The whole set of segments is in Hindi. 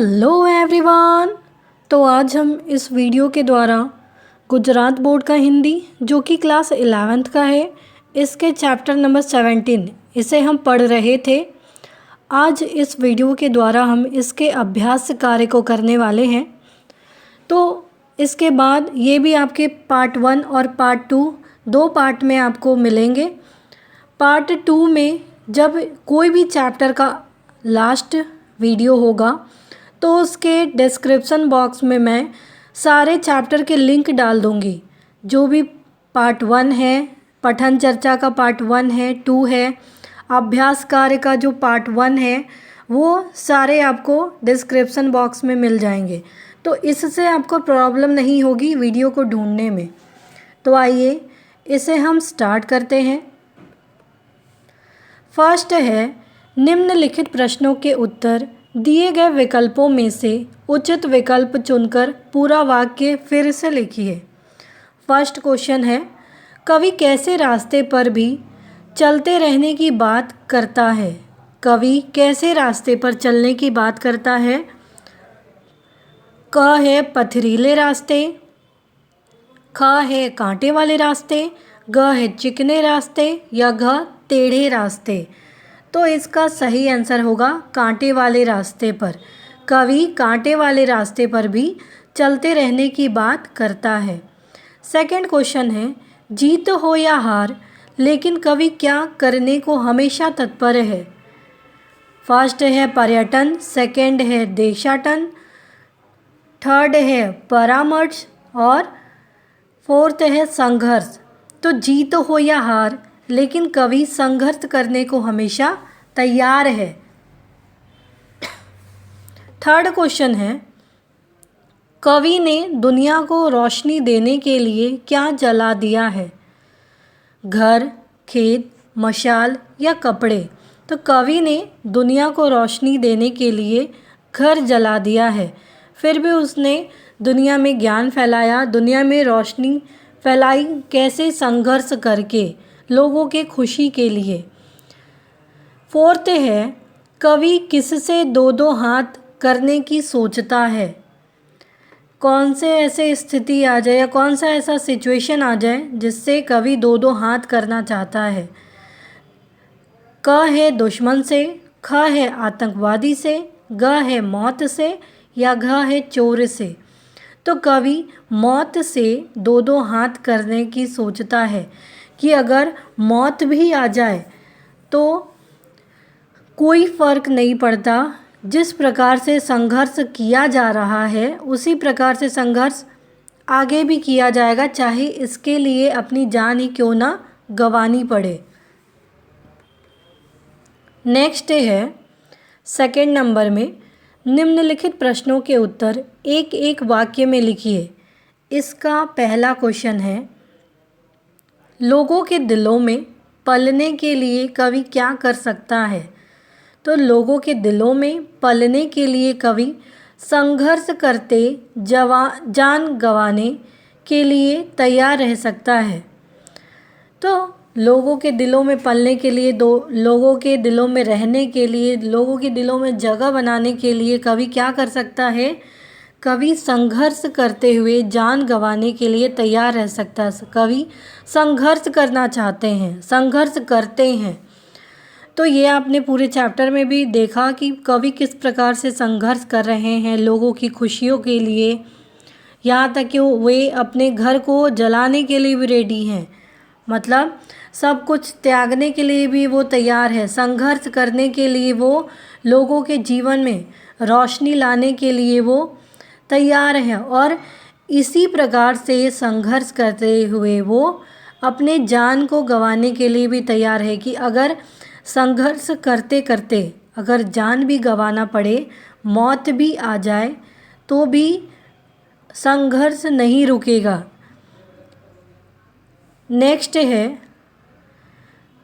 Hello everyone. तो आज हम इस वीडियो के द्वारा गुजरात बोर्ड का हिंदी जो कि क्लास 11th का है, इसके चैप्टर नंबर 17 इसे हम पढ़ रहे थे। आज इस वीडियो के द्वारा हम इसके अभ्यास कार्य को करने वाले हैं। तो इसके बाद ये भी आपके पार्ट 1 और पार्ट 2 दो पार्ट में आपको मिलेंगे। पार्ट 2 में जब कोई भी चैप्टर का लास्ट वीडियो होगा तो उसके डिस्क्रिप्शन बॉक्स में मैं सारे चैप्टर के लिंक डाल दूँगी। जो भी पार्ट 1 है, पठन चर्चा का पार्ट 1 है, 2 है, अभ्यास कार्य का जो पार्ट 1 है, वो सारे आपको डिस्क्रिप्शन बॉक्स में मिल जाएंगे। तो इससे आपको प्रॉब्लम नहीं होगी वीडियो को ढूंढने में। तो आइए इसे हम स्टार्ट करते हैं। फर्स्ट है, निम्नलिखित प्रश्नों के उत्तर दिए गए विकल्पों में से उचित विकल्प चुनकर पूरा वाक्य फिर से लिखिए। फर्स्ट क्वेश्चन है, कवि कैसे रास्ते पर भी चलते रहने की बात करता है? कवि कैसे रास्ते पर चलने की बात करता है? क है पथरीले रास्ते, ख है कांटे वाले रास्ते, ग है चिकने रास्ते या घ टेढ़े रास्ते। तो इसका सही आंसर होगा कांटे वाले रास्ते पर। कवि कांटे वाले रास्ते पर भी चलते रहने की बात करता है। सेकंड क्वेश्चन है, जीत हो या हार लेकिन कवि क्या करने को हमेशा तत्पर है? फर्स्ट है पर्यटन, सेकंड है देशाटन, थर्ड है परामर्श और फोर्थ है संघर्ष। तो जीत हो या हार लेकिन कवि संघर्ष करने को हमेशा तैयार है। थर्ड क्वेश्चन है, कवि ने दुनिया को रोशनी देने के लिए क्या जला दिया है? घर, खेत, मशाल या कपड़े? तो कवि ने दुनिया को रोशनी देने के लिए घर जला दिया है। फिर भी उसने दुनिया में ज्ञान फैलाया, दुनिया में रोशनी फैलाई। कैसे? संघर्ष करके, लोगों के खुशी के लिए। फोर्थ है, कवि किससे दो दो हाथ करने की सोचता है? कौन से ऐसे स्थिति आ जाए या कौन सा ऐसा सिचुएशन आ जाए जिससे कवि दो दो हाथ करना चाहता है? क है दुश्मन से, ख है आतंकवादी से, ग है मौत से या घ है चोर से। तो कवि मौत से दो दो हाथ करने की सोचता है कि अगर मौत भी आ जाए तो कोई फ़र्क नहीं पड़ता। जिस प्रकार से संघर्ष किया जा रहा है उसी प्रकार से संघर्ष आगे भी किया जाएगा, चाहे इसके लिए अपनी जान ही क्यों ना गंवानी पड़े। नेक्स्ट है सेकंड नंबर में, निम्नलिखित प्रश्नों के उत्तर एक एक वाक्य में लिखिए। इसका पहला क्वेश्चन है, लोगों के दिलों में पलने के लिए कवि क्या कर सकता है? तो लोगों के दिलों में पलने के लिए कवि संघर्ष करते जान गंवाने के लिए तैयार रह सकता है। तो लोगों के दिलों में पलने के लिए, लोगों के दिलों में रहने के लिए, लोगों के दिलों में जगह बनाने के लिए कवि क्या कर सकता है? कवि संघर्ष करते हुए जान गंवाने के लिए तैयार रह सकता है। कवि संघर्ष करना चाहते हैं, संघर्ष करते हैं। तो ये आपने पूरे चैप्टर में भी देखा कि कवि किस प्रकार से संघर्ष कर रहे हैं लोगों की खुशियों के लिए। यहाँ तक कि वे अपने घर को जलाने के लिए भी रेडी हैं, मतलब सब कुछ त्यागने के लिए भी वो तैयार है। संघर्ष करने के लिए वो लोगों के जीवन में रोशनी लाने के लिए वो तैयार है। और इसी प्रकार से संघर्ष करते हुए वो अपने जान को गंवाने के लिए भी तैयार है कि अगर संघर्ष करते करते अगर जान भी गंवाना पड़े, मौत भी आ जाए, तो भी संघर्ष नहीं रुकेगा। नेक्स्ट है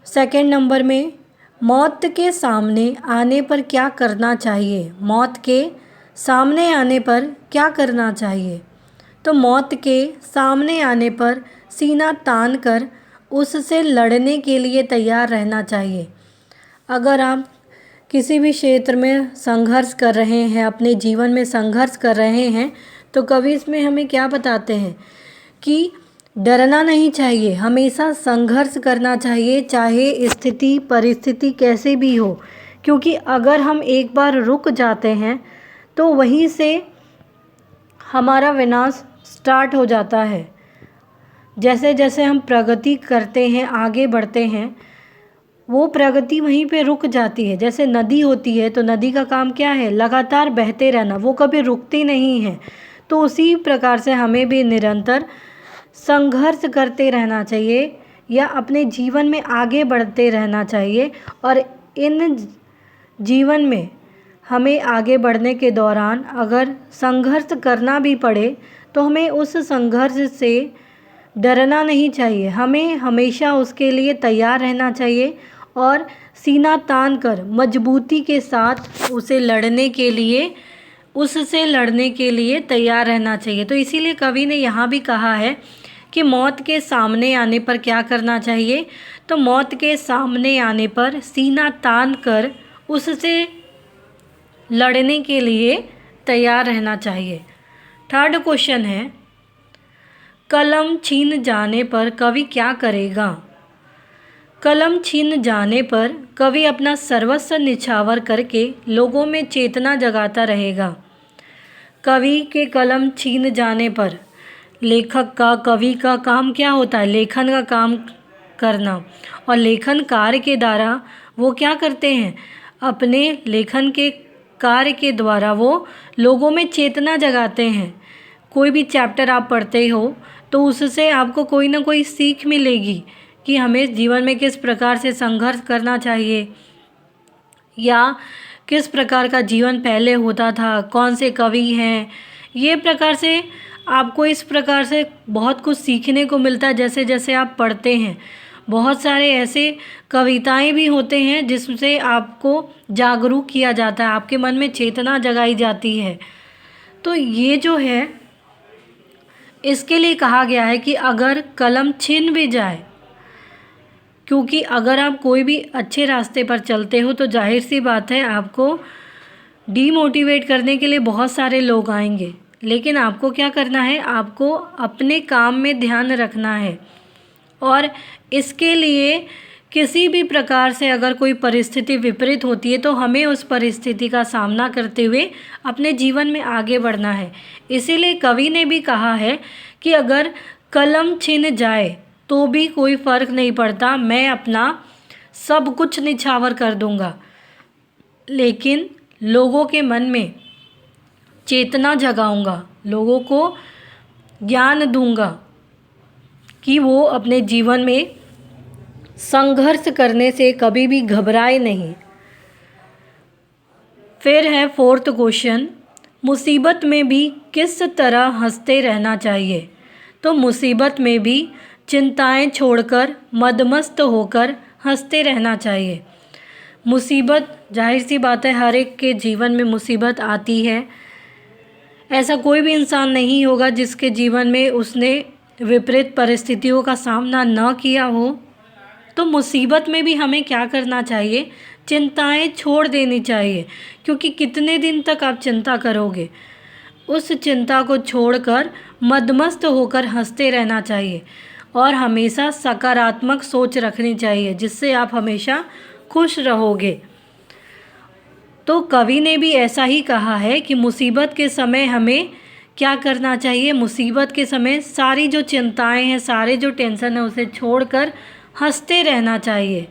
सेकंड नंबर में, मौत के सामने आने पर क्या करना चाहिए? मौत के सामने आने पर क्या करना चाहिए? तो मौत के सामने आने पर सीना तान कर उससे लड़ने के लिए तैयार रहना चाहिए। अगर आप किसी भी क्षेत्र में संघर्ष कर रहे हैं, अपने जीवन में संघर्ष कर रहे हैं, तो कवि इसमें हमें क्या बताते हैं कि डरना नहीं चाहिए, हमेशा संघर्ष करना चाहिए, चाहे स्थिति परिस्थिति कैसे भी हो। क्योंकि अगर हम एक बार रुक जाते हैं तो वहीं से हमारा विनाश स्टार्ट हो जाता है। जैसे जैसे हम प्रगति करते हैं, आगे बढ़ते हैं, वो प्रगति वहीं पे रुक जाती है। जैसे नदी होती है तो नदी का काम क्या है, लगातार बहते रहना, वो कभी रुकती नहीं है। तो उसी प्रकार से हमें भी निरंतर संघर्ष करते रहना चाहिए या अपने जीवन में आगे बढ़ते रहना चाहिए। और इन जीवन में हमें आगे बढ़ने के दौरान अगर संघर्ष करना भी पड़े तो हमें उस संघर्ष से डरना नहीं चाहिए, हमें हमेशा उसके लिए तैयार रहना चाहिए और सीना तान कर मजबूती के साथ उससे लड़ने के लिए तैयार रहना चाहिए। तो इसीलिए कवि ने यहाँ भी कहा है कि मौत के सामने आने पर क्या करना चाहिए, तो मौत के सामने आने पर सीना तान कर उससे लड़ने के लिए तैयार रहना चाहिए। थर्ड क्वेश्चन है, कलम छीन जाने पर कवि क्या करेगा। कलम छीन जाने पर कवि अपना सर्वस्व निछावर करके लोगों में चेतना जगाता रहेगा। कवि के कलम छीन जाने पर लेखक का, कवि का काम क्या होता है, लेखन का काम करना। और लेखन कार्य के द्वारा वो क्या करते हैं, अपने लेखन के कार्य के द्वारा वो लोगों में चेतना जगाते हैं। कोई भी चैप्टर आप पढ़ते हो तो उससे आपको कोई ना कोई सीख मिलेगी कि हमें जीवन में किस प्रकार से संघर्ष करना चाहिए या किस प्रकार का जीवन पहले होता था, कौन से कवि हैं। ये प्रकार से आपको इस प्रकार से बहुत कुछ सीखने को मिलता है जैसे जैसे आप पढ़ते हैं। बहुत सारे ऐसे कविताएं भी होते हैं जिससे आपको जागरूक किया जाता है, आपके मन में चेतना जगाई जाती है। तो ये जो है इसके लिए कहा गया है कि अगर कलम छिन भी जाए, क्योंकि अगर आप कोई भी अच्छे रास्ते पर चलते हो तो जाहिर सी बात है आपको डीमोटिवेट करने के लिए बहुत सारे लोग आएंगे, लेकिन आपको क्या करना है, आपको अपने काम में ध्यान रखना है। और इसके लिए किसी भी प्रकार से अगर कोई परिस्थिति विपरीत होती है तो हमें उस परिस्थिति का सामना करते हुए अपने जीवन में आगे बढ़ना है। इसीलिए कवि ने भी कहा है कि अगर कलम छिन जाए तो भी कोई फ़र्क नहीं पड़ता, मैं अपना सब कुछ निछावर कर दूंगा, लेकिन लोगों के मन में चेतना जगाऊंगा, लोगों को ज्ञान दूंगा कि वो अपने जीवन में संघर्ष करने से कभी भी घबराए नहीं। फिर है फोर्थ क्वेश्चन, मुसीबत में भी किस तरह हंसते रहना चाहिए। तो मुसीबत में भी चिंताएं छोड़कर मदमस्त होकर हंसते रहना चाहिए। मुसीबत जाहिर सी बात है हर एक के जीवन में मुसीबत आती है। ऐसा कोई भी इंसान नहीं होगा जिसके जीवन में उसने विपरीत परिस्थितियों का सामना न किया हो। तो मुसीबत में भी हमें क्या करना चाहिए, चिंताएं छोड़ देनी चाहिए, क्योंकि कितने दिन तक आप चिंता करोगे। उस चिंता को छोड़कर मदमस्त होकर हंसते रहना चाहिए और हमेशा सकारात्मक सोच रखनी चाहिए, जिससे आप हमेशा खुश रहोगे। तो कवि ने भी ऐसा ही कहा है कि मुसीबत के समय हमें क्या करना चाहिए, मुसीबत के समय सारी जो चिंताएं हैं, सारे जो टेंशन है उसे छोड़कर हंसते रहना चाहिए।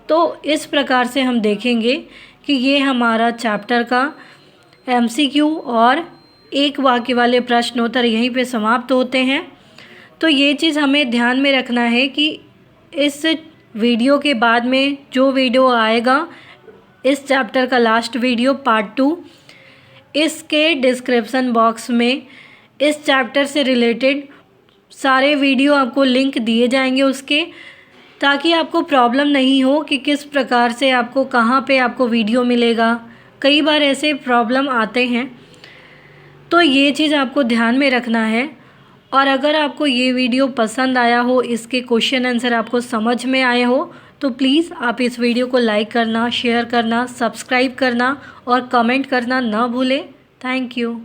तो इस प्रकार से हम देखेंगे कि ये हमारा चैप्टर का MCQ और एक वाक्य वाले प्रश्नोत्तर यहीं पे समाप्त होते हैं। तो ये चीज़ हमें ध्यान में रखना है कि इस वीडियो के बाद में जो वीडियो आएगा, इस चैप्टर का लास्ट वीडियो पार्ट 2, इसके डिस्क्रिप्शन बॉक्स में इस चैप्टर से रिलेटेड सारे वीडियो आपको लिंक दिए जाएंगे उसके, ताकि आपको प्रॉब्लम नहीं हो कि किस प्रकार से आपको कहाँ पे आपको वीडियो मिलेगा। कई बार ऐसे प्रॉब्लम आते हैं, तो ये चीज़ आपको ध्यान में रखना है। और अगर आपको ये वीडियो पसंद आया हो, इसके क्वेश्चन आंसर आपको समझ में आए हो, तो प्लीज़ आप इस वीडियो को लाइक करना, शेयर करना, सब्सक्राइब करना और कमेंट करना ना भूलें। Thank you.